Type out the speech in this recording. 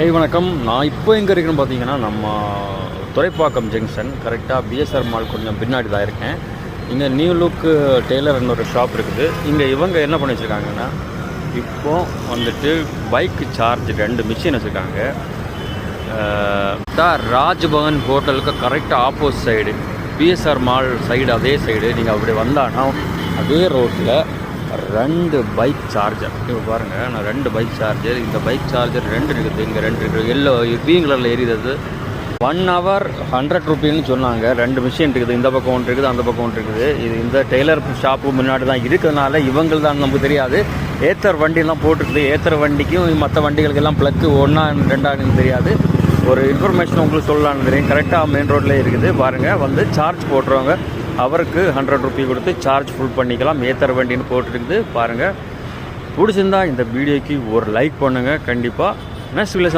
வணக்கம். நான் இப்போ எங்கே இருக்கேன்னு பார்த்தீங்கன்னா, நம்ம துறைப்பாக்கம் ஜங்ஷன் கரெக்டாக பிஎஸ்ஆர் மால் கொஞ்சம் பின்னாடி தான் இருக்கேன். இங்கே நியூ லுக் டெய்லர்னு ஒரு ஷாப் இருக்குது. இங்கே இவங்க என்ன பண்ணி வச்சுருக்காங்கன்னா, இப்போ வந்துட்டு பைக் சார்ஜ் 2 மிஷின் வச்சுருக்காங்க. ராஜ்பவன் ஹோட்டலுக்கு கரெக்டாக opposite side PSR mall side, அதே சைடு நீங்கள் அப்படி வந்தானா அதே ரோட்டில் 2 பைக் சார்ஜர். இப்போ பாருங்கள், நான் 2 பைக் சார்ஜர், இந்த பைக் சார்ஜர் 2 இருக்குது. இங்கே 2 இருக்குது. எல்லோ க்ரீன் கலரில் எரியுது. 1 hour 100 ரூபீன்னு சொன்னாங்க. 2 மிஷின் இருக்குது. இந்த பக்கம் ஒன்று இருக்குது, அந்த பக்கம் ஒன்று இருக்குது. இது இந்த டெய்லர் ஷாப்பு முன்னாடி தான் இருக்கிறதுனால இவங்கள் தான் நமக்கு தெரியாது. ஏத்தர் வண்டிலாம் போட்டுருக்குது. ஏத்தர் வண்டிக்கும் மற்ற வண்டிகளுக்கெல்லாம் ப்ளக்கு 1ஆ 2ஆன்னு தெரியாது. ஒரு இன்ஃபர்மேஷன் உங்களுக்கு சொல்லலான்னு தெரியும். கரெக்டாக மெயின் ரோட்லேயே இருக்குது. பாருங்கள், வந்து சார்ஜ் போட்டுருவாங்க. அவருக்கு 100 ரூபீ கொடுத்து சார்ஜ் ஃபுல் பண்ணிக்கலாம். ஏத்தர் வண்டின்னு போட்டுருக்குது. பாருங்கள், பிடிச்சிருந்தா இந்த வீடியோக்கு ஒரு லைக் பண்ணுங்கள். கண்டிப்பாக நெக்ஸ்ட் வீடியோ